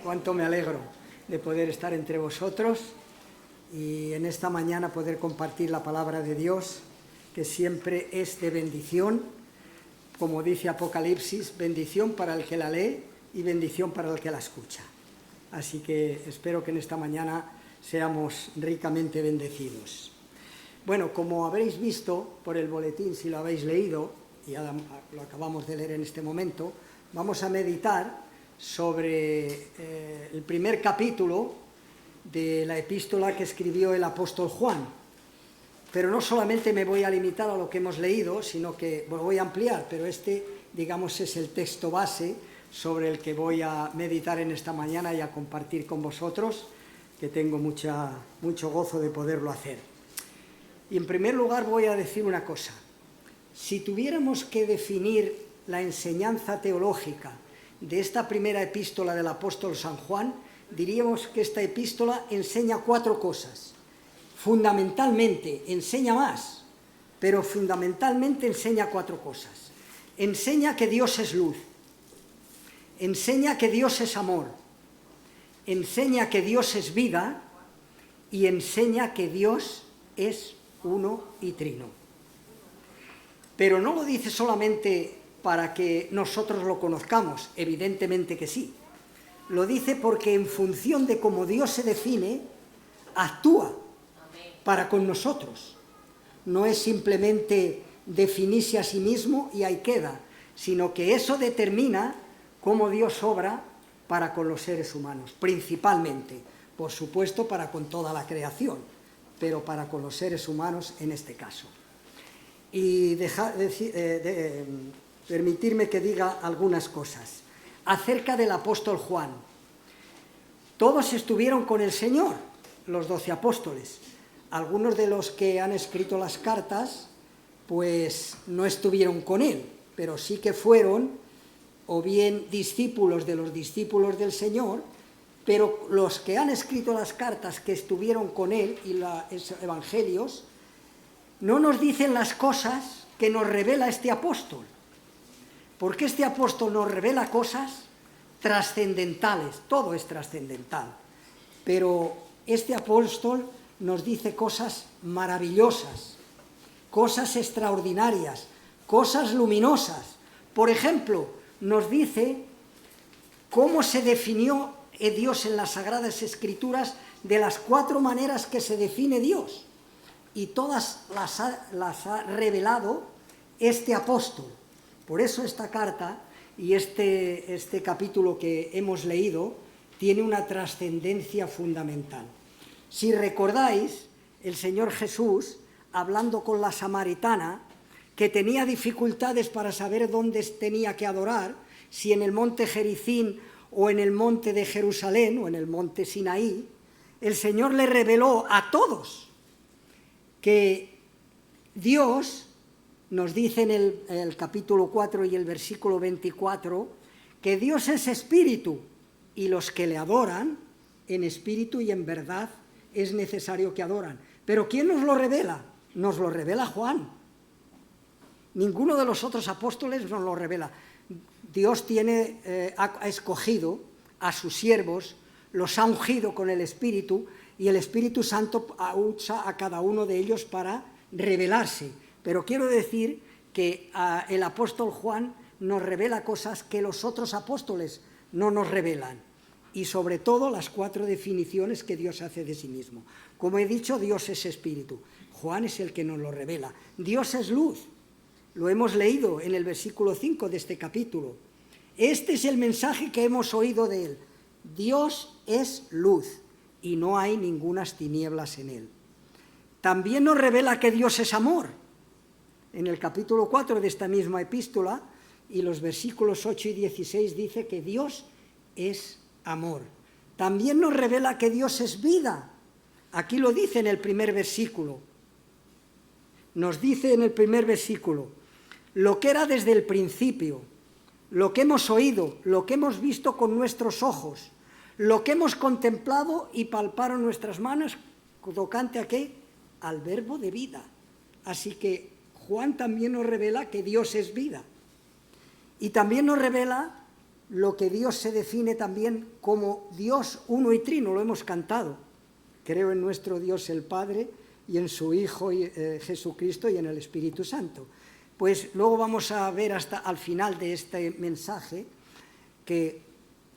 Cuánto me alegro de poder estar entre vosotros y en esta mañana poder compartir la palabra de Dios, que siempre es de bendición, como dice Apocalipsis, bendición para el que la lee y bendición para el que la escucha. Así que espero que en esta mañana seamos ricamente bendecidos. Bueno, como habréis visto por el boletín, si lo habéis leído, y ya lo acabamos de leer en este momento, vamos a meditar sobre el primer capítulo de la epístola que escribió el apóstol Juan. Pero no solamente me voy a limitar a lo que hemos leído, sino que voy a ampliar, pero digamos, es el texto base sobre el que voy a meditar en esta mañana y a compartir con vosotros, que tengo mucho gozo de poderlo hacer. Y en primer lugar voy a decir una cosa. Si tuviéramos que definir la enseñanza teológica de esta primera epístola del apóstol San Juan, diríamos que esta epístola enseña 4 cosas. Fundamentalmente enseña más, pero fundamentalmente enseña 4 cosas. Enseña que Dios es luz, enseña que Dios es amor, enseña que Dios es vida y enseña que Dios es uno y trino. Pero no lo dice solamente para que nosotros lo conozcamos, evidentemente que sí. Lo dice porque en función de cómo Dios se define, actúa para con nosotros. No es simplemente definirse a sí mismo y ahí queda, sino que eso determina cómo Dios obra para con los seres humanos, principalmente, por supuesto, para con toda la creación, pero para con los seres humanos en este caso. Y permitirme que diga algunas cosas acerca del apóstol Juan. Todos estuvieron con el Señor, los 12 apóstoles. Algunos de los que han escrito las cartas, pues no estuvieron con él, pero sí que fueron o bien discípulos de los discípulos del Señor, pero los que han escrito las cartas que estuvieron con él y los evangelios, no nos dicen las cosas que nos revela este apóstol, porque este apóstol nos revela cosas trascendentales, todo es trascendental, pero este apóstol nos dice cosas maravillosas, cosas extraordinarias, cosas luminosas. Por ejemplo, nos dice cómo se definió Dios en las Sagradas Escrituras, de las 4 maneras que se define Dios, y todas las ha revelado este apóstol. Por eso esta carta y este capítulo que hemos leído tiene una trascendencia fundamental. Si recordáis, el Señor Jesús, hablando con la samaritana, que tenía dificultades para saber dónde tenía que adorar, si en el monte Gerizim o en el monte de Jerusalén o en el monte Sinaí, el Señor le reveló a todos que Dios, nos dice en el capítulo 4 y el versículo 24, que Dios es espíritu y los que le adoran en espíritu y en verdad es necesario que adoran. Pero ¿quién nos lo revela? Nos lo revela Juan. Ninguno de los otros apóstoles nos lo revela. Dios ha escogido a sus siervos, los ha ungido con el Espíritu, y el Espíritu Santo usa a cada uno de ellos para revelarse. Pero quiero decir que el apóstol Juan nos revela cosas que los otros apóstoles no nos revelan. Y sobre todo las 4 definiciones que Dios hace de sí mismo. Como he dicho, Dios es espíritu. Juan es el que nos lo revela. Dios es luz. Lo hemos leído en el versículo 5 de este capítulo. Este es el mensaje que hemos oído de él. Dios es luz y no hay ningunas tinieblas en él. También nos revela que Dios es amor. En el capítulo 4 de esta misma epístola y los versículos 8 y 16 dice que Dios es amor. También nos revela que Dios es vida. Aquí lo dice en el primer versículo. Nos dice en el primer versículo, lo que era desde el principio, lo que hemos oído, lo que hemos visto con nuestros ojos, lo que hemos contemplado y palparon nuestras manos, tocante a qué? Al verbo de vida. Así que Juan también nos revela que Dios es vida. Y también nos revela lo que Dios se define también como Dios uno y trino, lo hemos cantado. Creo en nuestro Dios el Padre y en su Hijo Jesucristo y en el Espíritu Santo. Pues luego vamos a ver hasta al final de este mensaje que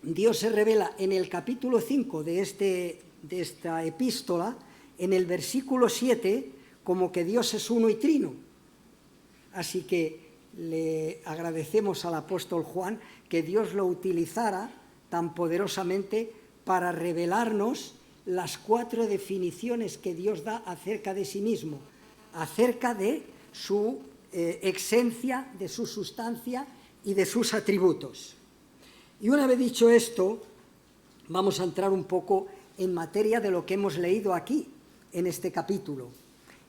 Dios se revela en el capítulo 5 de esta epístola, en el versículo 7, como que Dios es uno y trino. Así que le agradecemos al apóstol Juan que Dios lo utilizara tan poderosamente para revelarnos las 4 definiciones que Dios da acerca de sí mismo, acerca de su esencia, de su sustancia y de sus atributos. Y una vez dicho esto, vamos a entrar un poco en materia de lo que hemos leído aquí, en este capítulo.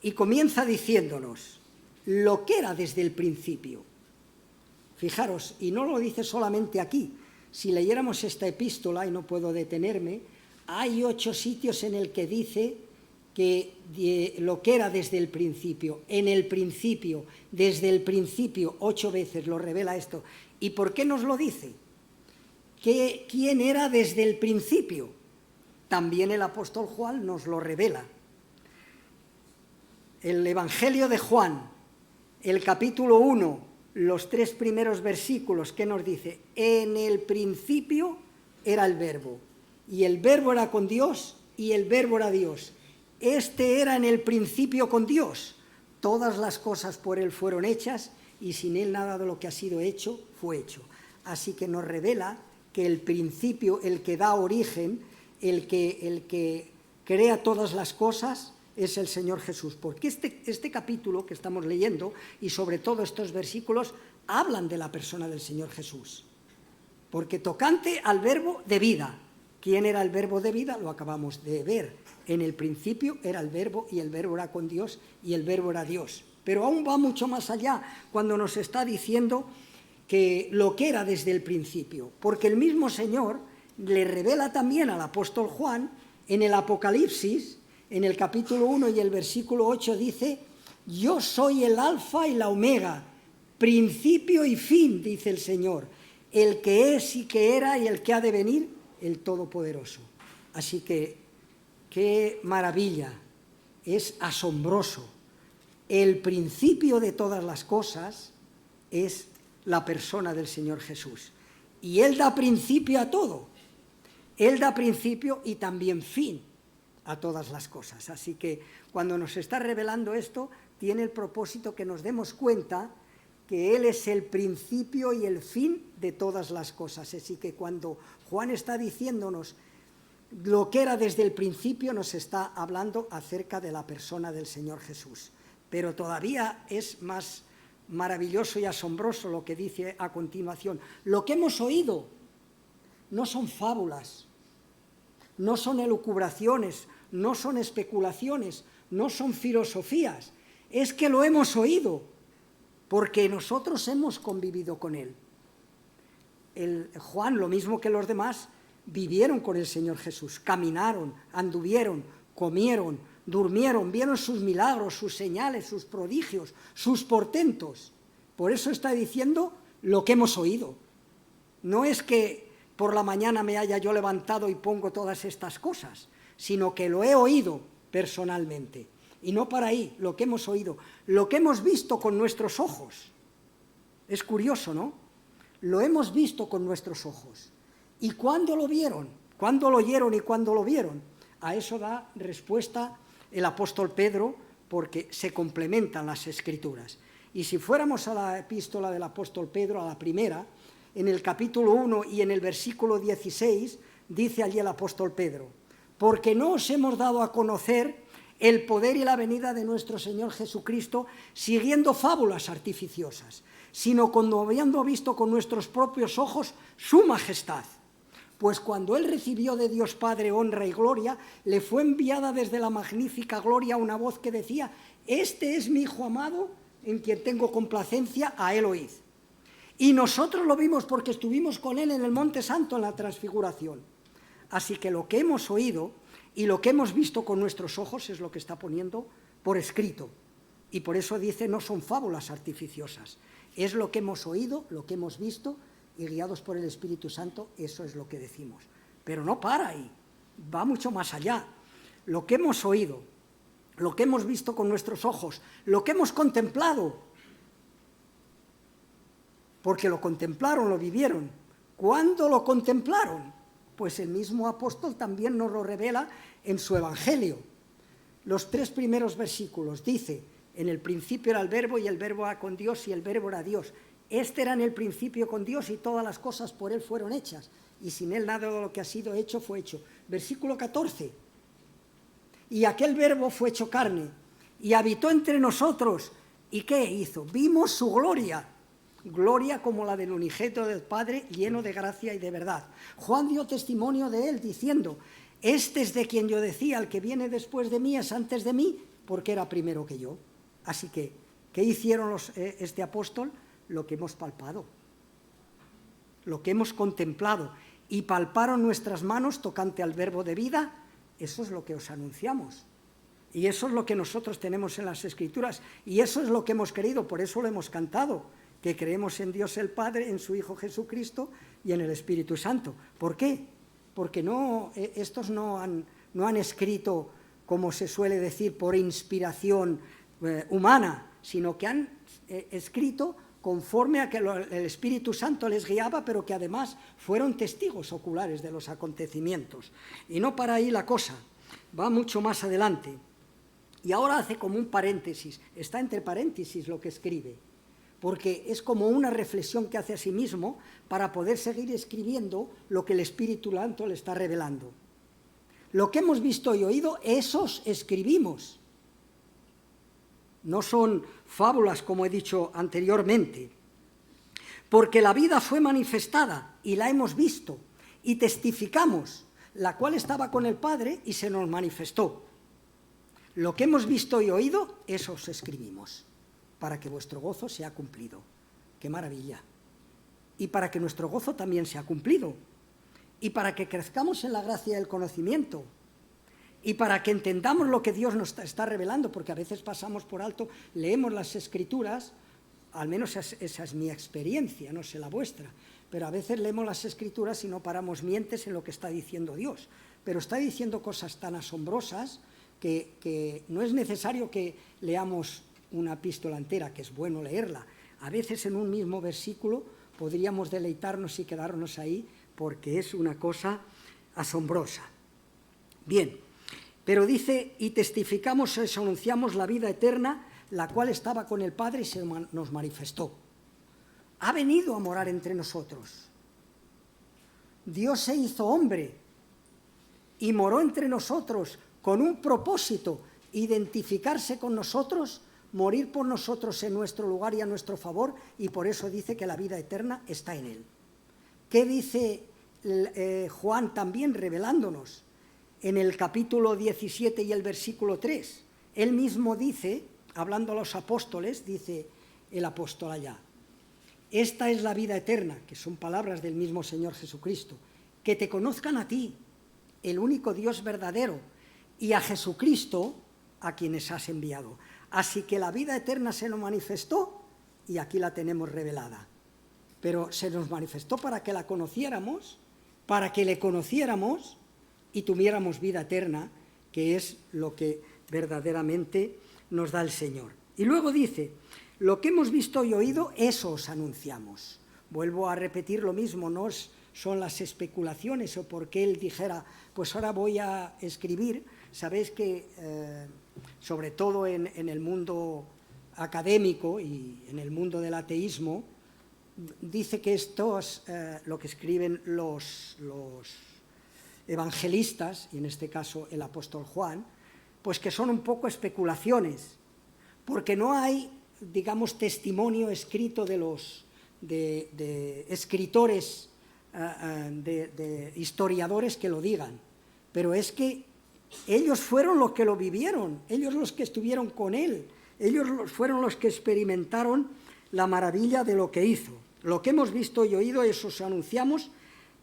Y comienza diciéndonos lo que era desde el principio. Fijaros, y no lo dice solamente aquí. Si leyéramos esta epístola, y no puedo detenerme, hay 8 sitios en el que dice que lo que era desde el principio, en el principio, desde el principio, 8 veces lo revela esto. ¿Y por qué nos lo dice? ¿Quién era desde el principio? También el apóstol Juan nos lo revela. El Evangelio de Juan, el capítulo 1, los 3 primeros versículos, ¿qué nos dice? En el principio era el Verbo, y el Verbo era con Dios, y el Verbo era Dios. Este era en el principio con Dios. Todas las cosas por Él fueron hechas, y sin Él nada de lo que ha sido hecho fue hecho. Así que nos revela que el principio, el que da origen, el que crea todas las cosas, es el Señor Jesús. Porque este capítulo que estamos leyendo, y sobre todo estos versículos, hablan de la persona del Señor Jesús. Porque tocante al verbo de vida. ¿Quién era el verbo de vida? Lo acabamos de ver. En el principio era el verbo, y el verbo era con Dios, y el verbo era Dios. Pero aún va mucho más allá cuando nos está diciendo que lo que era desde el principio. Porque el mismo Señor le revela también al apóstol Juan en el Apocalipsis, en el capítulo 1 y el versículo 8 dice: yo soy el alfa y la omega, principio y fin, dice el Señor, el que es y que era y el que ha de venir, el Todopoderoso. Así que, qué maravilla, es asombroso. El principio de todas las cosas es la persona del Señor Jesús. Y Él da principio a todo. Él da principio y también fin a todas las cosas. Así que cuando nos está revelando esto, tiene el propósito que nos demos cuenta que Él es el principio y el fin de todas las cosas. Así que cuando Juan está diciéndonos lo que era desde el principio, nos está hablando acerca de la persona del Señor Jesús. Pero todavía es más maravilloso y asombroso lo que dice a continuación. Lo que hemos oído no son fábulas, no son elucubraciones, no son especulaciones, no son filosofías. Es que lo hemos oído, porque nosotros hemos convivido con Él. Juan, lo mismo que los demás, vivieron con el Señor Jesús, caminaron, anduvieron, comieron, durmieron, vieron sus milagros, sus señales, sus prodigios, sus portentos. Por eso está diciendo lo que hemos oído. No es que por la mañana me haya yo levantado y pongo todas estas cosas, sino que lo he oído personalmente. Y no para ahí, lo que hemos oído, lo que hemos visto con nuestros ojos. Es curioso, ¿no? Lo hemos visto con nuestros ojos. ¿Y cuándo lo vieron? ¿Cuándo lo oyeron y cuándo lo vieron? A eso da respuesta el apóstol Pedro, porque se complementan las Escrituras. Y si fuéramos a la epístola del apóstol Pedro, a la primera, en el capítulo 1 y en el versículo 16, dice allí el apóstol Pedro: porque no os hemos dado a conocer el poder y la venida de nuestro Señor Jesucristo siguiendo fábulas artificiosas, sino cuando habiendo visto con nuestros propios ojos su majestad. Pues cuando Él recibió de Dios Padre honra y gloria, le fue enviada desde la magnífica gloria una voz que decía: este es mi Hijo amado, en quien tengo complacencia, a Él oíd. Y nosotros lo vimos porque estuvimos con Él en el Monte Santo, en la Transfiguración. Así que lo que hemos oído y lo que hemos visto con nuestros ojos es lo que está poniendo por escrito. Y por eso dice: no son fábulas artificiosas. Es lo que hemos oído, lo que hemos visto y guiados por el Espíritu Santo, eso es lo que decimos. Pero no para ahí, va mucho más allá. Lo que hemos oído, lo que hemos visto con nuestros ojos, lo que hemos contemplado, porque lo contemplaron, lo vivieron. ¿Cuándo lo contemplaron? Pues el mismo apóstol también nos lo revela en su Evangelio. Los 3 primeros versículos dice: en el principio era el verbo, y el verbo era con Dios, y el verbo era Dios. Este era en el principio con Dios, y todas las cosas por él fueron hechas, y sin él nada de lo que ha sido hecho fue hecho. Versículo 14: y aquel verbo fue hecho carne, y habitó entre nosotros. ¿Y qué hizo? Vimos su gloria, gloria como la del unigénito del Padre, lleno de gracia y de verdad. Juan dio testimonio de él, diciendo: este es de quien yo decía, el que viene después de mí es antes de mí, porque era primero que yo. Así que, ¿qué hicieron este apóstol? Lo que hemos palpado, lo que hemos contemplado, y palparon nuestras manos tocante al verbo de vida. Eso es lo que os anunciamos, y eso es lo que nosotros tenemos en las Escrituras, y eso es lo que hemos creído, por eso lo hemos cantado, que creemos en Dios el Padre, en su Hijo Jesucristo y en el Espíritu Santo. ¿Por qué? Porque estos no han escrito, como se suele decir, por inspiración humana, sino que han escrito conforme a que el Espíritu Santo les guiaba, pero que además fueron testigos oculares de los acontecimientos. Y no para ahí la cosa, va mucho más adelante. Y ahora hace como un paréntesis, está entre paréntesis lo que escribe, porque es como una reflexión que hace a sí mismo para poder seguir escribiendo lo que el Espíritu Santo le está revelando. Lo que hemos visto y oído, esos escribimos. No son fábulas, como he dicho anteriormente, porque la vida fue manifestada y la hemos visto y testificamos, la cual estaba con el Padre y se nos manifestó. Lo que hemos visto y oído, eso os escribimos, para que vuestro gozo sea cumplido. ¡Qué maravilla! Y para que nuestro gozo también sea cumplido, y para que crezcamos en la gracia del conocimiento, y para que entendamos lo que Dios nos está revelando, porque a veces pasamos por alto, leemos las Escrituras, al menos esa es mi experiencia, no sé la vuestra, pero a veces leemos las Escrituras y no paramos mientes en lo que está diciendo Dios, pero está diciendo cosas tan asombrosas que no es necesario que leamos una epístola entera, que es bueno leerla. A veces en un mismo versículo podríamos deleitarnos y quedarnos ahí, porque es una cosa asombrosa. Bien. Pero dice, y testificamos, os anunciamos la vida eterna, la cual estaba con el Padre y se nos manifestó. Ha venido a morar entre nosotros. Dios se hizo hombre y moró entre nosotros con un propósito: identificarse con nosotros, morir por nosotros en nuestro lugar y a nuestro favor, y por eso dice que la vida eterna está en él. ¿Qué dice Juan también revelándonos? En el capítulo 17 y el versículo 3, él mismo dice, hablando a los apóstoles, dice el apóstol allá: esta es la vida eterna, que son palabras del mismo Señor Jesucristo, que te conozcan a ti, el único Dios verdadero, y a Jesucristo, a quienes has enviado. Así que la vida eterna se nos manifestó y aquí la tenemos revelada. Pero se nos manifestó para que la conociéramos, para que le conociéramos y tuviéramos vida eterna, que es lo que verdaderamente nos da el Señor. Y luego dice, lo que hemos visto y oído, eso os anunciamos. Vuelvo a repetir lo mismo, no son las especulaciones o porque él dijera, pues ahora voy a escribir. Sabéis que, sobre todo en el mundo académico y en el mundo del ateísmo, dice que esto es lo que escriben los evangelistas, y en este caso el apóstol Juan, pues que son un poco especulaciones, porque no hay, digamos, testimonio escrito de escritores, de historiadores que lo digan, pero es que ellos fueron los que lo vivieron, ellos los que estuvieron con él, ellos fueron los que experimentaron la maravilla de lo que hizo. Lo que hemos visto y oído, eso os anunciamos,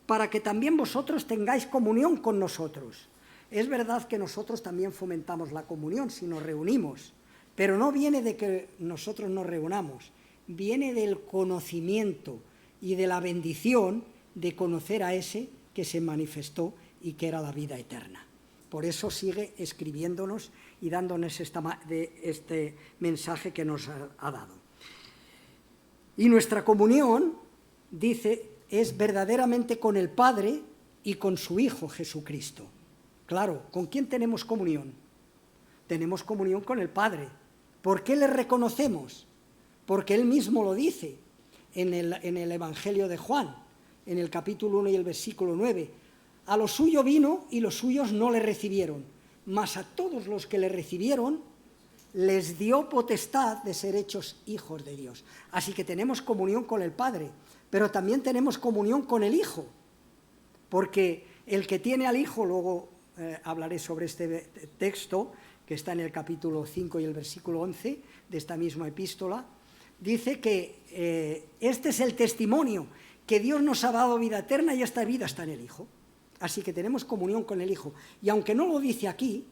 para que también vosotros tengáis comunión con nosotros. Es verdad que nosotros también fomentamos la comunión si nos reunimos, pero no viene de que nosotros nos reunamos, viene del conocimiento y de la bendición de conocer a ese que se manifestó y que era la vida eterna. Por eso sigue escribiéndonos y dándonos este mensaje que nos ha dado. Y nuestra comunión, dice, es verdaderamente con el Padre y con su Hijo Jesucristo. Claro, ¿con quién tenemos comunión? Tenemos comunión con el Padre. ¿Por qué le reconocemos? Porque Él mismo lo dice en el Evangelio de Juan, en el capítulo 1 y el versículo 9. A lo suyo vino y los suyos no le recibieron, mas a todos los que le recibieron les dio potestad de ser hechos hijos de Dios. Así que tenemos comunión con el Padre, pero también tenemos comunión con el Hijo, porque el que tiene al Hijo, luego hablaré sobre este texto, que está en el capítulo 5 y el versículo 11 de esta misma epístola, dice que este es el testimonio, que Dios nos ha dado vida eterna y esta vida está en el Hijo. Así que tenemos comunión con el Hijo. Y aunque no lo dice aquí,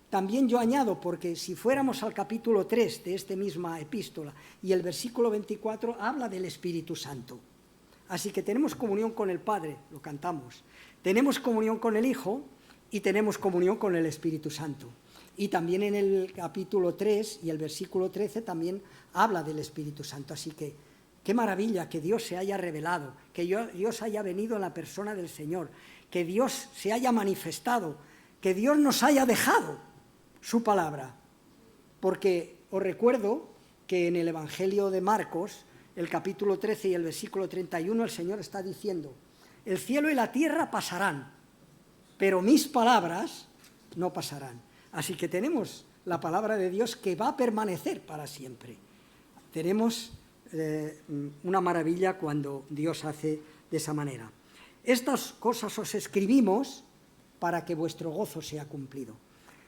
también yo añado, porque si fuéramos al capítulo 3 de esta misma epístola y el versículo 24 habla del Espíritu Santo. Así que tenemos comunión con el Padre, lo cantamos. Tenemos comunión con el Hijo y tenemos comunión con el Espíritu Santo. Y también en el capítulo 3 y el versículo 13 también habla del Espíritu Santo. Así que qué maravilla que Dios se haya revelado, que Dios haya venido en la persona del Señor, que Dios se haya manifestado, que Dios nos haya dejado su palabra. Porque os recuerdo que en el Evangelio de Marcos, el capítulo 13 y el versículo 31, el Señor está diciendo: el cielo y la tierra pasarán, pero mis palabras no pasarán. Así que tenemos la palabra de Dios que va a permanecer para siempre. Tenemos una maravilla cuando Dios hace de esa manera. Estas cosas os escribimos para que vuestro gozo sea cumplido.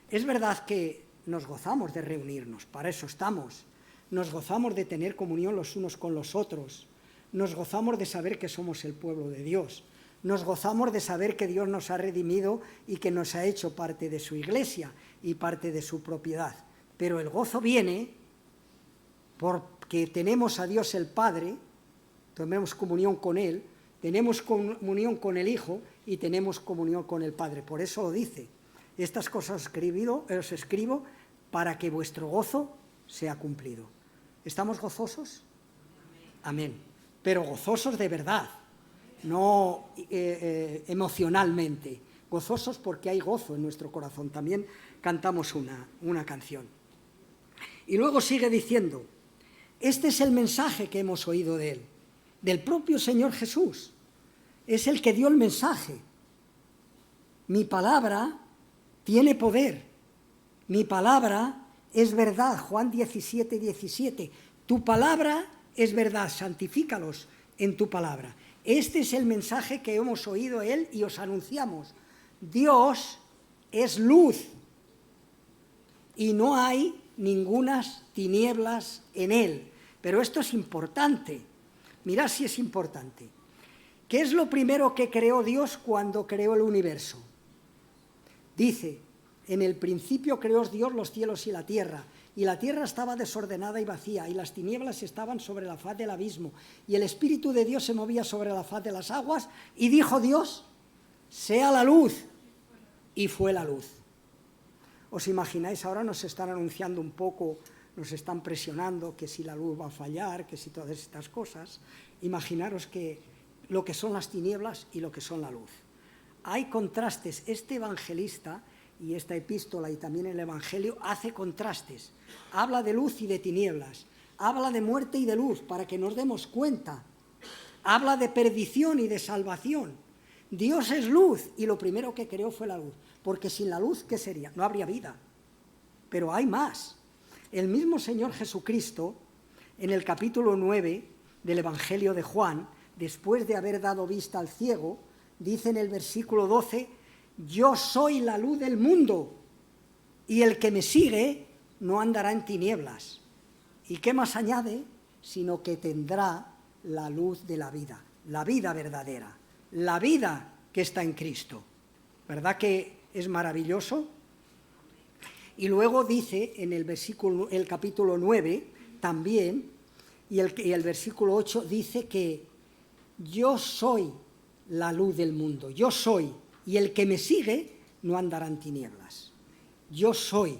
Es verdad que nos gozamos de reunirnos, para eso estamos. Nos gozamos de tener comunión los unos con los otros. Nos gozamos de saber que somos el pueblo de Dios. Nos gozamos de saber que Dios nos ha redimido y que nos ha hecho parte de su iglesia y parte de su propiedad. Pero el gozo viene porque tenemos a Dios el Padre, tenemos comunión con Él, tenemos comunión con el Hijo y tenemos comunión con el Padre. Por eso lo dice: estas cosas os escribo para que vuestro gozo sea cumplido. ¿Estamos gozosos? Amén. Pero gozosos de verdad, no emocionalmente. Gozosos porque hay gozo en nuestro corazón. También cantamos una canción. Y luego sigue diciendo: este es el mensaje que hemos oído de Él, del propio Señor Jesús. Es el que dio el mensaje. Mi palabra tiene poder. Mi palabra es verdad. Juan 17, 17. Tu palabra es verdad. Santifícalos en tu palabra. Este es el mensaje que hemos oído de Él y os anunciamos. Dios es luz y no hay ningunas tinieblas en Él. Pero esto es importante. Mirad si es importante. ¿Qué es lo primero que creó Dios cuando creó el universo? Dice: en el principio creó Dios los cielos y la tierra estaba desordenada y vacía, y las tinieblas estaban sobre la faz del abismo, y el Espíritu de Dios se movía sobre la faz de las aguas, y dijo Dios: sea la luz, y fue la luz. ¿Os imagináis? Ahora nos están anunciando un poco, nos están presionando que si la luz va a fallar, que si todas estas cosas. Imaginaros que lo que son las tinieblas y lo que son la luz. Hay contrastes. Este evangelista y esta epístola y también el Evangelio hace contrastes. Habla de luz y de tinieblas. Habla de muerte y de luz para que nos demos cuenta. Habla de perdición y de salvación. Dios es luz y lo primero que creó fue la luz. Porque sin la luz, ¿qué sería? No habría vida. Pero hay más. El mismo Señor Jesucristo, en el capítulo 9 del Evangelio de Juan, después de haber dado vista al ciego, dice en el versículo 12: yo soy la luz del mundo, y el que me sigue no andará en tinieblas. ¿Y qué más añade? Sino que tendrá la luz de la vida verdadera, la vida que está en Cristo. ¿Verdad que es maravilloso? Y luego dice en el capítulo 9 también, y el versículo 8 dice que yo soy la luz del mundo, yo soy, y el que me sigue no andará en tinieblas. Yo soy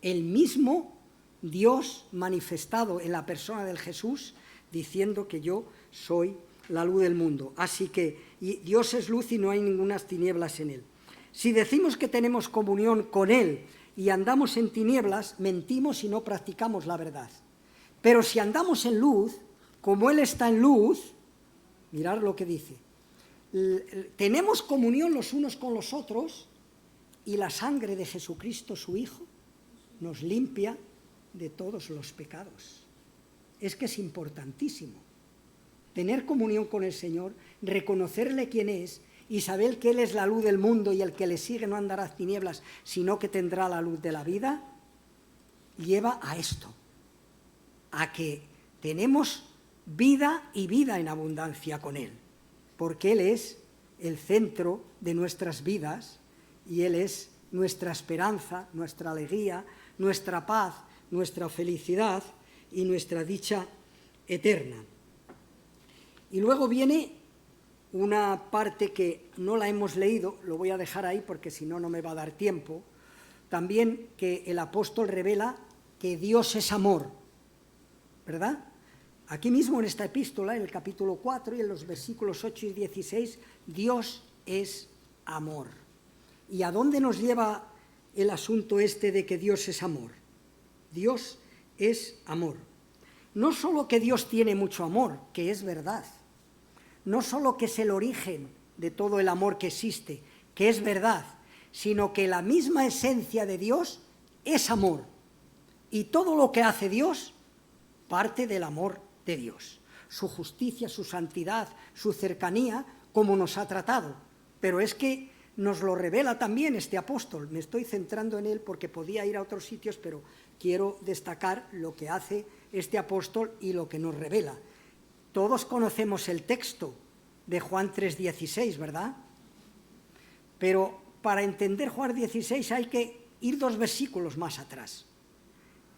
el mismo Dios manifestado en la persona del Jesús, diciendo que yo soy la luz del mundo. Así que Dios es luz y no hay ninguna tinieblas en él. Si decimos que tenemos comunión con él y andamos en tinieblas, mentimos y no practicamos la verdad. Pero si andamos en luz, como él está en luz, mirad lo que dice, tenemos comunión los unos con los otros y la sangre de Jesucristo, su Hijo, nos limpia de todos los pecados. Es que es importantísimo tener comunión con el Señor, reconocerle quién es y saber que Él es la luz del mundo y el que le sigue no andará en tinieblas, sino que tendrá la luz de la vida, lleva a esto, a que tenemos vida y vida en abundancia con Él, porque Él es el centro de nuestras vidas y Él es nuestra esperanza, nuestra alegría, nuestra paz, nuestra felicidad y nuestra dicha eterna. Y luego viene una parte que no la hemos leído, lo voy a dejar ahí porque si no, no me va a dar tiempo, también que el apóstol revela que Dios es amor, ¿verdad? Aquí mismo en esta epístola, en el capítulo 4 y en los versículos 8 y 16, Dios es amor. ¿Y a dónde nos lleva el asunto este de que Dios es amor? Dios es amor. No solo que Dios tiene mucho amor, que es verdad, no solo que es el origen de todo el amor que existe, que es verdad, sino que la misma esencia de Dios es amor. Y todo lo que hace Dios parte del amor de Dios. Su justicia, su santidad, su cercanía, como nos ha tratado. Pero es que nos lo revela también este apóstol. Me estoy centrando en él porque podía ir a otros sitios, pero quiero destacar lo que hace este apóstol y lo que nos revela. Todos conocemos el texto de Juan 3,16, ¿verdad? Pero para entender Juan 16 hay que ir 2 versículos más atrás.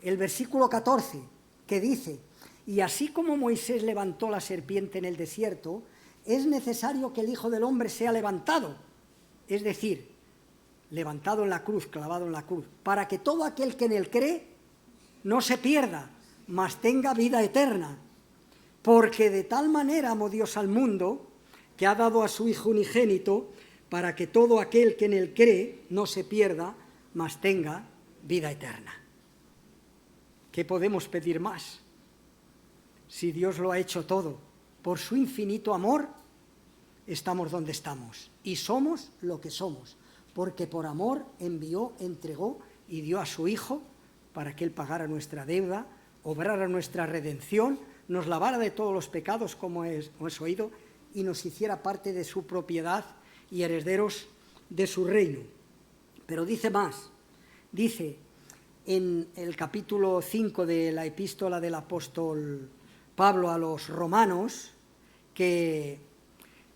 El versículo 14, que dice, y así como Moisés levantó la serpiente en el desierto, es necesario que el Hijo del Hombre sea levantado, es decir, levantado en la cruz, clavado en la cruz, para que todo aquel que en él cree no se pierda, mas tenga vida eterna. Porque de tal manera amó Dios al mundo, que ha dado a su Hijo unigénito, para que todo aquel que en él cree no se pierda, mas tenga vida eterna. ¿Qué podemos pedir más? Si Dios lo ha hecho todo, por su infinito amor, estamos donde estamos y somos lo que somos, porque por amor envió, entregó y dio a su Hijo para que Él pagara nuestra deuda, obrara nuestra redención, nos lavara de todos los pecados, como hemos oído, y nos hiciera parte de su propiedad y herederos de su reino. Pero dice más, dice en el capítulo 5 de la epístola del apóstol Pablo a los romanos, que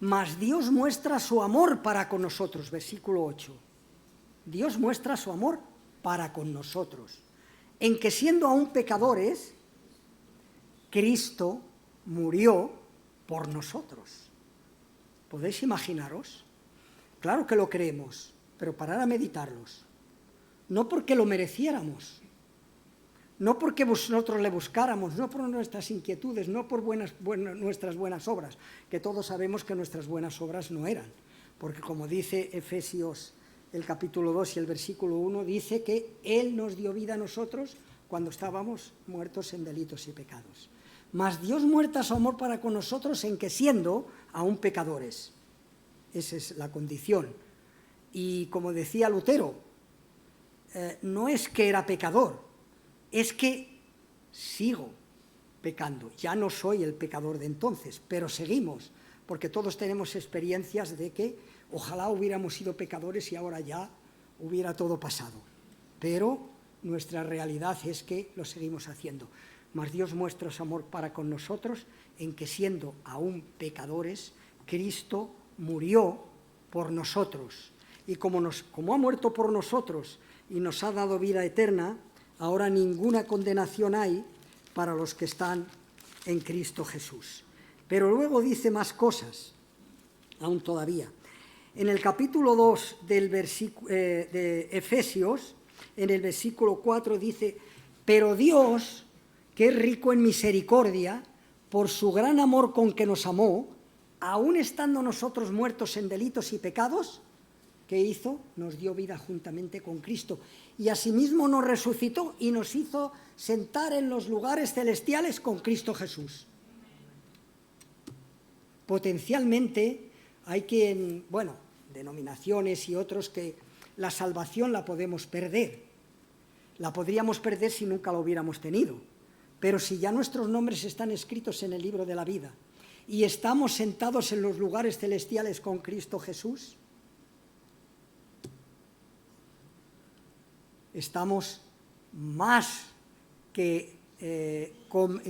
mas Dios muestra su amor para con nosotros, versículo 8. Dios muestra su amor para con nosotros, en que siendo aún pecadores, Cristo murió por nosotros. ¿Podéis imaginaros? Claro que lo creemos, pero parar a meditarlos. No porque lo mereciéramos, no porque nosotros le buscáramos, no por nuestras inquietudes, no por nuestras buenas obras, que todos sabemos que nuestras buenas obras no eran, porque como dice Efesios el capítulo 2 y el versículo 1, dice que Él nos dio vida a nosotros cuando estábamos muertos en delitos y pecados. Mas Dios muestra su amor para con nosotros en que siendo aún pecadores. Esa es la condición. Y como decía Lutero, no es que era pecador, es que sigo pecando. Ya no soy el pecador de entonces, pero seguimos, porque todos tenemos experiencias de que ojalá hubiéramos sido pecadores y ahora ya hubiera todo pasado. Pero nuestra realidad es que lo seguimos haciendo. Mas Dios muestra su amor para con nosotros en que siendo aún pecadores, Cristo murió por nosotros. Y como ha muerto por nosotros y nos ha dado vida eterna, ahora ninguna condenación hay para los que están en Cristo Jesús. Pero luego dice más cosas, aún todavía. En el capítulo 2 de Efesios, en el versículo 4 dice: pero Dios, que es rico en misericordia, por su gran amor con que nos amó, aun estando nosotros muertos en delitos y pecados, ¿qué hizo? Nos dio vida juntamente con Cristo. Y asimismo nos resucitó y nos hizo sentar en los lugares celestiales con Cristo Jesús. Potencialmente hay quien, denominaciones y otros, que la salvación la podemos perder. La podríamos perder si nunca la hubiéramos tenido. Pero si ya nuestros nombres están escritos en el libro de la vida y estamos sentados en los lugares celestiales con Cristo Jesús, estamos más que,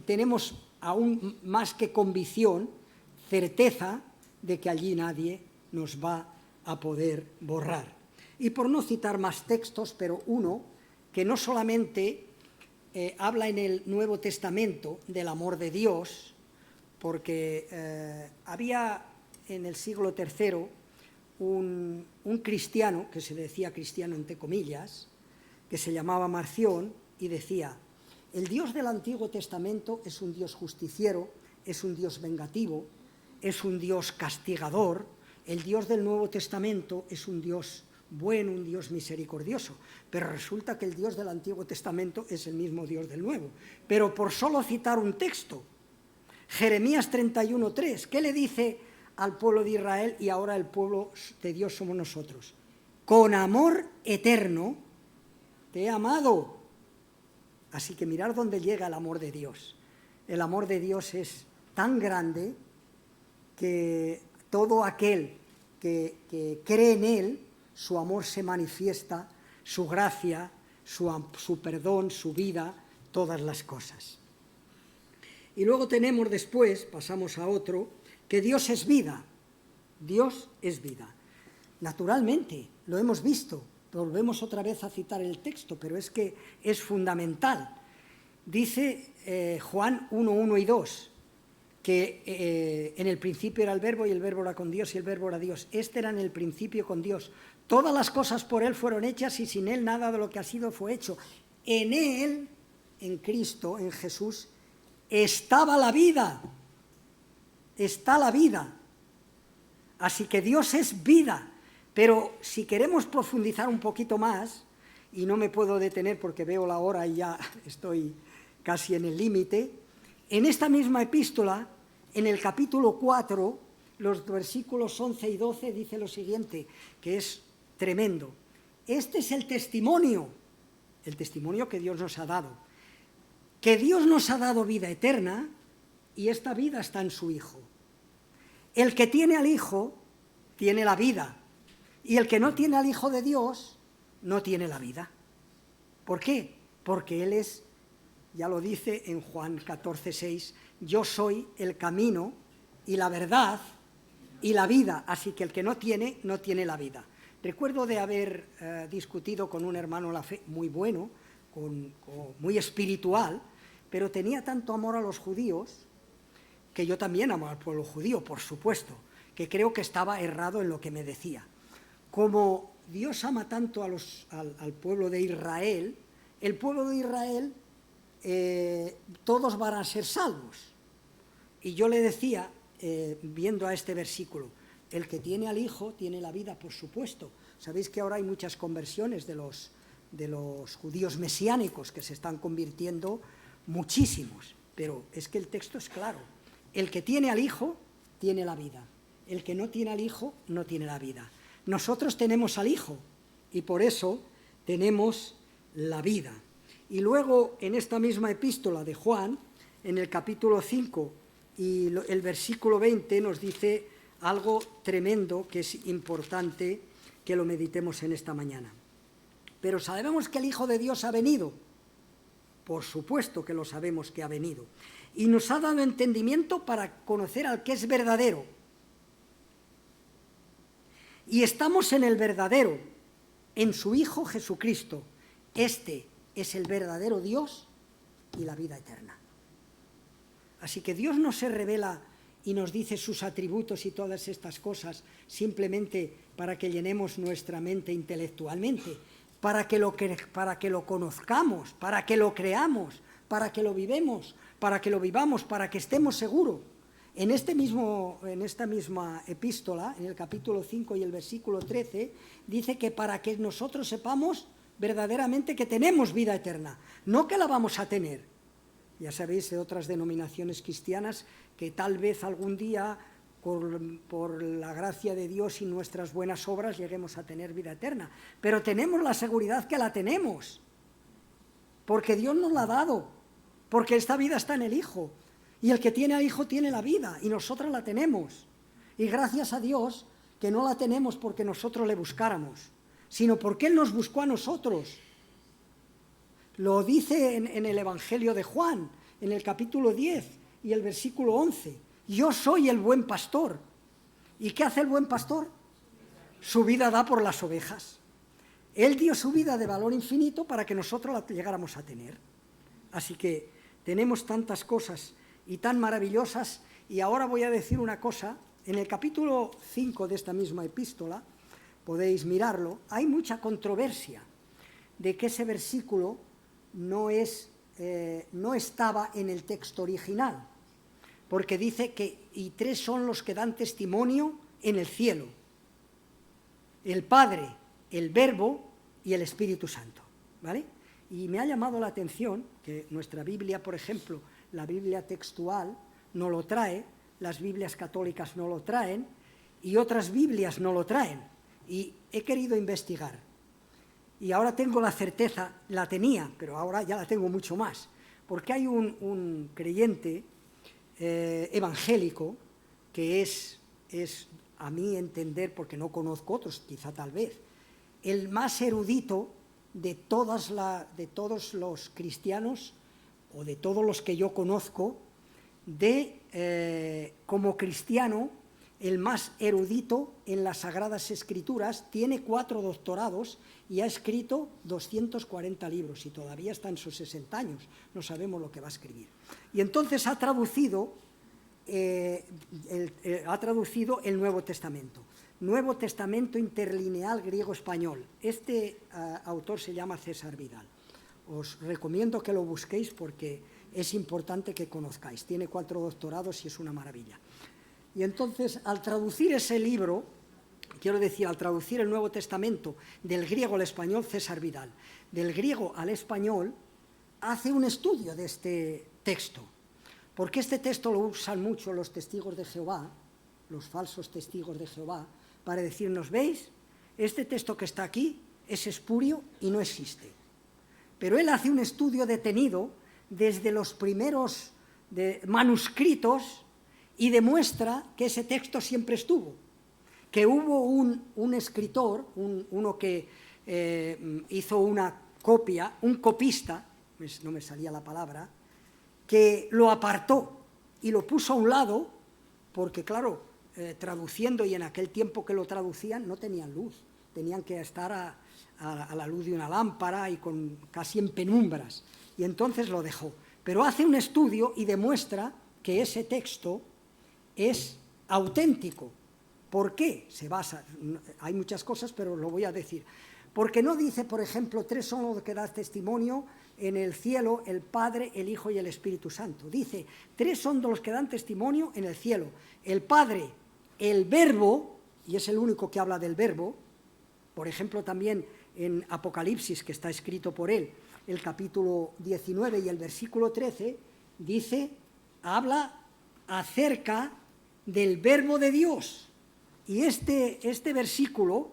tenemos aún más que convicción, certeza de que allí nadie nos va a poder borrar. Y por no citar más textos, pero uno que no solamente habla en el Nuevo Testamento del amor de Dios, porque había en el siglo III un cristiano, que se decía cristiano entre comillas, que se llamaba Marción, y decía: el Dios del Antiguo Testamento es un Dios justiciero, es un Dios vengativo, es un Dios castigador. El Dios del Nuevo Testamento es un Dios bueno, un Dios misericordioso, pero resulta que el Dios del Antiguo Testamento es el mismo Dios del Nuevo. Pero por solo citar un texto, Jeremías 31:3, ¿qué le dice al pueblo de Israel? Y ahora el pueblo de Dios somos nosotros: con amor eterno te he amado. Así que mirar dónde llega el amor de Dios. El amor de Dios es tan grande que todo aquel que cree en Él, su amor se manifiesta, su gracia, su perdón, su vida, todas las cosas. Y luego tenemos después, pasamos a otro, que Dios es vida. Dios es vida. Naturalmente, lo hemos visto. Volvemos otra vez a citar el texto, pero es que es fundamental. Dice Juan 1:1 y 2, que en el principio era el Verbo y el Verbo era con Dios y el Verbo era Dios. Este era en el principio con Dios. Todas las cosas por Él fueron hechas y sin Él nada de lo que ha sido fue hecho. En Él, en Cristo, en Jesús, estaba la vida. Está la vida. Así que Dios es vida. Pero si queremos profundizar un poquito más, y no me puedo detener porque veo la hora y ya estoy casi en el límite, en esta misma epístola, en el capítulo 4, los versículos 11 y 12, dice lo siguiente, que es tremendo. Este es el testimonio que Dios nos ha dado, que Dios nos ha dado vida eterna y esta vida está en su Hijo. El que tiene al Hijo tiene la vida. Y el que no tiene al Hijo de Dios, no tiene la vida. ¿Por qué? Porque Él es, ya lo dice en Juan 14:6, yo soy el camino y la verdad y la vida. Así que el que no tiene la vida. Recuerdo de haber discutido con un hermano en la fe muy bueno, muy espiritual, pero tenía tanto amor a los judíos, que yo también amo al pueblo judío, por supuesto, que creo que estaba errado en lo que me decía. Como Dios ama tanto al pueblo de Israel, el pueblo de Israel, todos van a ser salvos. Y yo le decía, viendo a este versículo, el que tiene al Hijo tiene la vida, por supuesto. Sabéis que ahora hay muchas conversiones de los judíos mesiánicos que se están convirtiendo muchísimos, pero es que el texto es claro. El que tiene al Hijo tiene la vida. El que no tiene al Hijo no tiene la vida. Nosotros tenemos al Hijo y por eso tenemos la vida. Y luego en esta misma epístola de Juan, en el capítulo 5 y el versículo 20 nos dice algo tremendo que es importante que lo meditemos en esta mañana. Pero sabemos que el Hijo de Dios ha venido. Por supuesto que lo sabemos que ha venido. Y nos ha dado entendimiento para conocer al que es verdadero. Y estamos en el verdadero, en su Hijo Jesucristo. Este es el verdadero Dios y la vida eterna. Así que Dios no se revela y nos dice sus atributos y todas estas cosas simplemente para que llenemos nuestra mente intelectualmente, para que lo conozcamos, para que lo creamos, para que lo vivamos, para que estemos seguros. En esta misma epístola, en el capítulo 5 y el versículo 13, dice que para que nosotros sepamos verdaderamente que tenemos vida eterna, no que la vamos a tener. Ya sabéis de otras denominaciones cristianas que tal vez algún día, por la gracia de Dios y nuestras buenas obras, lleguemos a tener vida eterna. Pero tenemos la seguridad que la tenemos, porque Dios nos la ha dado, porque esta vida está en el Hijo. Y el que tiene al Hijo tiene la vida, y nosotros la tenemos. Y gracias a Dios que no la tenemos porque nosotros le buscáramos, sino porque Él nos buscó a nosotros. Lo dice en el Evangelio de Juan, en el capítulo 10 y el versículo 11. Yo soy el buen pastor. ¿Y qué hace el buen pastor? Su vida da por las ovejas. Él dio su vida de valor infinito para que nosotros la llegáramos a tener. Así que tenemos tantas cosas y tan maravillosas, y ahora voy a decir una cosa. En el capítulo 5 de esta misma epístola, podéis mirarlo, hay mucha controversia de que ese versículo no estaba en el texto original, porque dice que y tres son los que dan testimonio en el cielo: el Padre, el Verbo y el Espíritu Santo, ¿vale? Y me ha llamado la atención que nuestra Biblia, por ejemplo, la Biblia textual no lo trae, las Biblias católicas no lo traen y otras Biblias no lo traen. Y he querido investigar. Y ahora tengo la certeza, la tenía, pero ahora ya la tengo mucho más. Porque hay un creyente evangélico que es, a mi entender, porque no conozco otros, quizá tal vez, el más erudito de todos los cristianos, o de todos los que yo conozco, como cristiano, el más erudito en las Sagradas Escrituras, tiene 4 doctorados y ha escrito 240 libros, y todavía está en sus 60 años, no sabemos lo que va a escribir. Y entonces ha traducido el Nuevo Testamento. Nuevo Testamento interlineal griego-español. Este autor se llama César Vidal. Os recomiendo que lo busquéis porque es importante que conozcáis. Tiene 4 doctorados y es una maravilla. Y entonces, al traducir ese libro, al traducir el Nuevo Testamento del griego al español, César Vidal, del griego al español, hace un estudio de este texto. Porque este texto lo usan mucho los testigos de Jehová, los falsos testigos de Jehová, para decirnos: ¿veis? Este texto que está aquí es espurio y no existe. Pero él hace un estudio detenido desde los primeros manuscritos y demuestra que ese texto siempre estuvo, que hubo un escritor, uno que hizo una copia, un copista, no me salía la palabra, que lo apartó y lo puso a un lado, porque claro, traduciendo, y en aquel tiempo que lo traducían no tenían luz, tenían que estar a la luz de una lámpara y casi en penumbras, y entonces lo dejó. Pero hace un estudio y demuestra que ese texto es auténtico. ¿Por qué? Se basa, hay muchas cosas, pero lo voy a decir. Porque no dice, por ejemplo, 3 son los que dan testimonio en el cielo: el Padre, el Hijo y el Espíritu Santo. Dice, 3 son los que dan testimonio en el cielo: el Padre, el Verbo, y es el único que habla del Verbo. Por ejemplo, también en Apocalipsis, que está escrito por él, el capítulo 19 y el versículo 13, habla acerca del Verbo de Dios. Y este versículo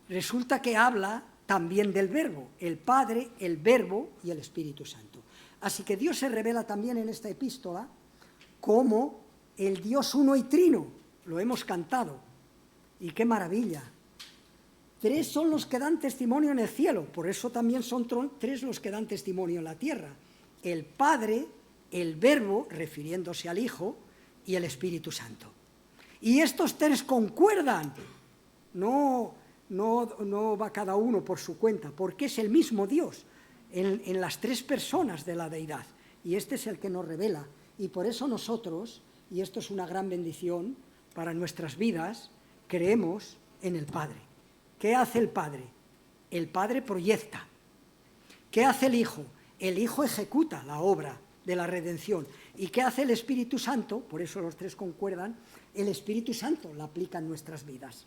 resulta que habla también del Verbo, el Padre, el Verbo y el Espíritu Santo. Así que Dios se revela también en esta epístola como el Dios uno y trino. Lo hemos cantado. Y qué maravilla. 3 son los que dan testimonio en el cielo, por eso también son 3 los que dan testimonio en la tierra: el Padre, el Verbo, refiriéndose al Hijo, y el Espíritu Santo. Y estos 3 concuerdan, no va cada uno por su cuenta, porque es el mismo Dios en las 3 personas de la deidad, y este es el que nos revela. Y por eso nosotros, y esto es una gran bendición para nuestras vidas, creemos en el Padre. ¿Qué hace el Padre? El Padre proyecta. ¿Qué hace el Hijo? El Hijo ejecuta la obra de la redención. ¿Y qué hace el Espíritu Santo? Por eso los tres concuerdan. El Espíritu Santo la aplica en nuestras vidas.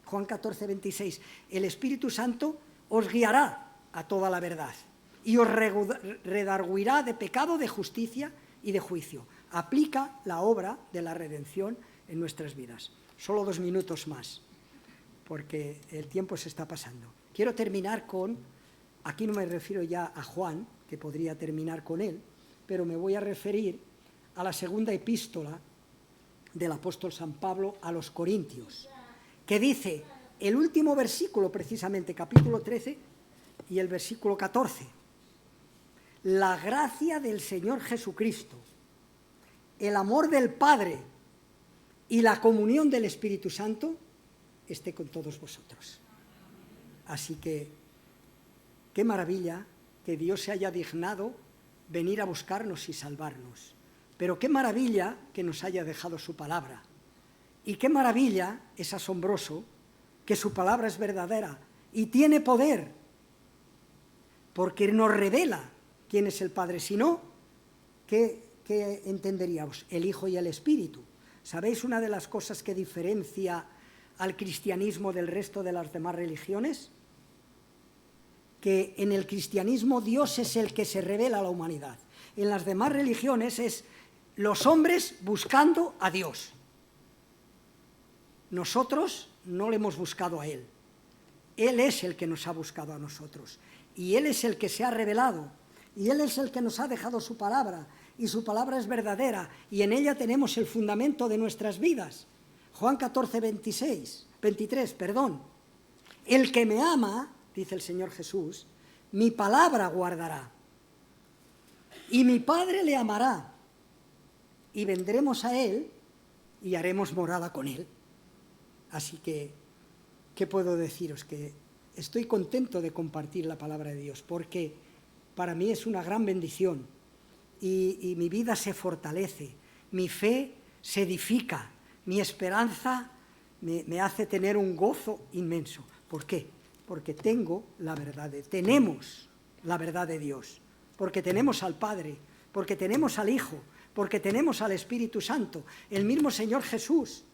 Juan 14, 26. El Espíritu Santo os guiará a toda la verdad y os redarguirá de pecado, de justicia y de juicio. Aplica la obra de la redención en nuestras vidas. Solo 2 minutos más, porque el tiempo se está pasando. Quiero terminar con, aquí no me refiero ya a Juan, que podría terminar con él, pero me voy a referir a la segunda epístola del apóstol San Pablo a los Corintios, que dice, el último versículo precisamente, capítulo 13 y el versículo 14, la gracia del Señor Jesucristo, el amor del Padre y la comunión del Espíritu Santo esté con todos vosotros. Así que, qué maravilla que Dios se haya dignado venir a buscarnos y salvarnos. Pero qué maravilla que nos haya dejado su palabra. Y qué maravilla, es asombroso, que su palabra es verdadera y tiene poder, porque nos revela quién es el Padre. Si no, ¿qué entenderíamos? El Hijo y el Espíritu. ¿Sabéis una de las cosas que diferencia al cristianismo del resto de las demás religiones? Que en el cristianismo Dios es el que se revela a la humanidad. En las demás religiones es los hombres buscando a Dios. Nosotros no le hemos buscado a Él. Él es el que nos ha buscado a nosotros. Y Él es el que se ha revelado. Y Él es el que nos ha dejado su palabra. Y su palabra es verdadera. Y en ella tenemos el fundamento de nuestras vidas. Juan 14, 23. El que me ama, dice el Señor Jesús, mi palabra guardará. Y mi Padre le amará. Y vendremos a Él y haremos morada con Él. Así que, ¿qué puedo deciros? Que estoy contento de compartir la palabra de Dios, porque para mí es una gran bendición y mi vida se fortalece, mi fe se edifica, mi esperanza me hace tener un gozo inmenso. ¿Por qué? Porque tenemos la verdad de Dios, porque tenemos al Padre, porque tenemos al Hijo, porque tenemos al Espíritu Santo, el mismo Señor Jesús.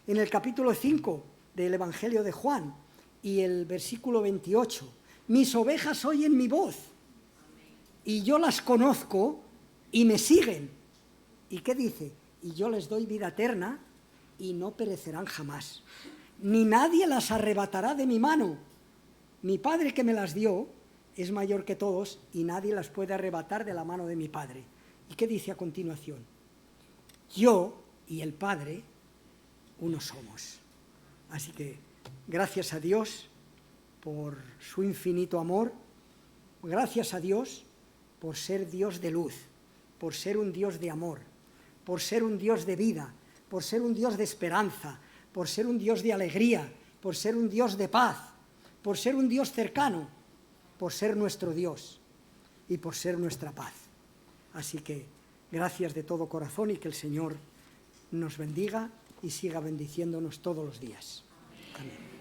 En el capítulo 5 del Evangelio de Juan y el versículo 28, mis ovejas oyen mi voz y yo las conozco y me siguen. ¿Y qué dice? Y yo les doy vida eterna y no perecerán jamás, ni nadie las arrebatará de mi mano. Mi Padre que me las dio es mayor que todos y nadie las puede arrebatar de la mano de mi Padre. ¿Y qué dice a continuación? Yo y el Padre uno somos. Así que gracias a Dios por su infinito amor, gracias a Dios por ser Dios de luz, por ser un Dios de amor, por ser un Dios de vida, por ser un Dios de esperanza, por ser un Dios de alegría, por ser un Dios de paz, por ser un Dios cercano, por ser nuestro Dios y por ser nuestra paz. Así que gracias de todo corazón y que el Señor nos bendiga y siga bendiciéndonos todos los días. Amén.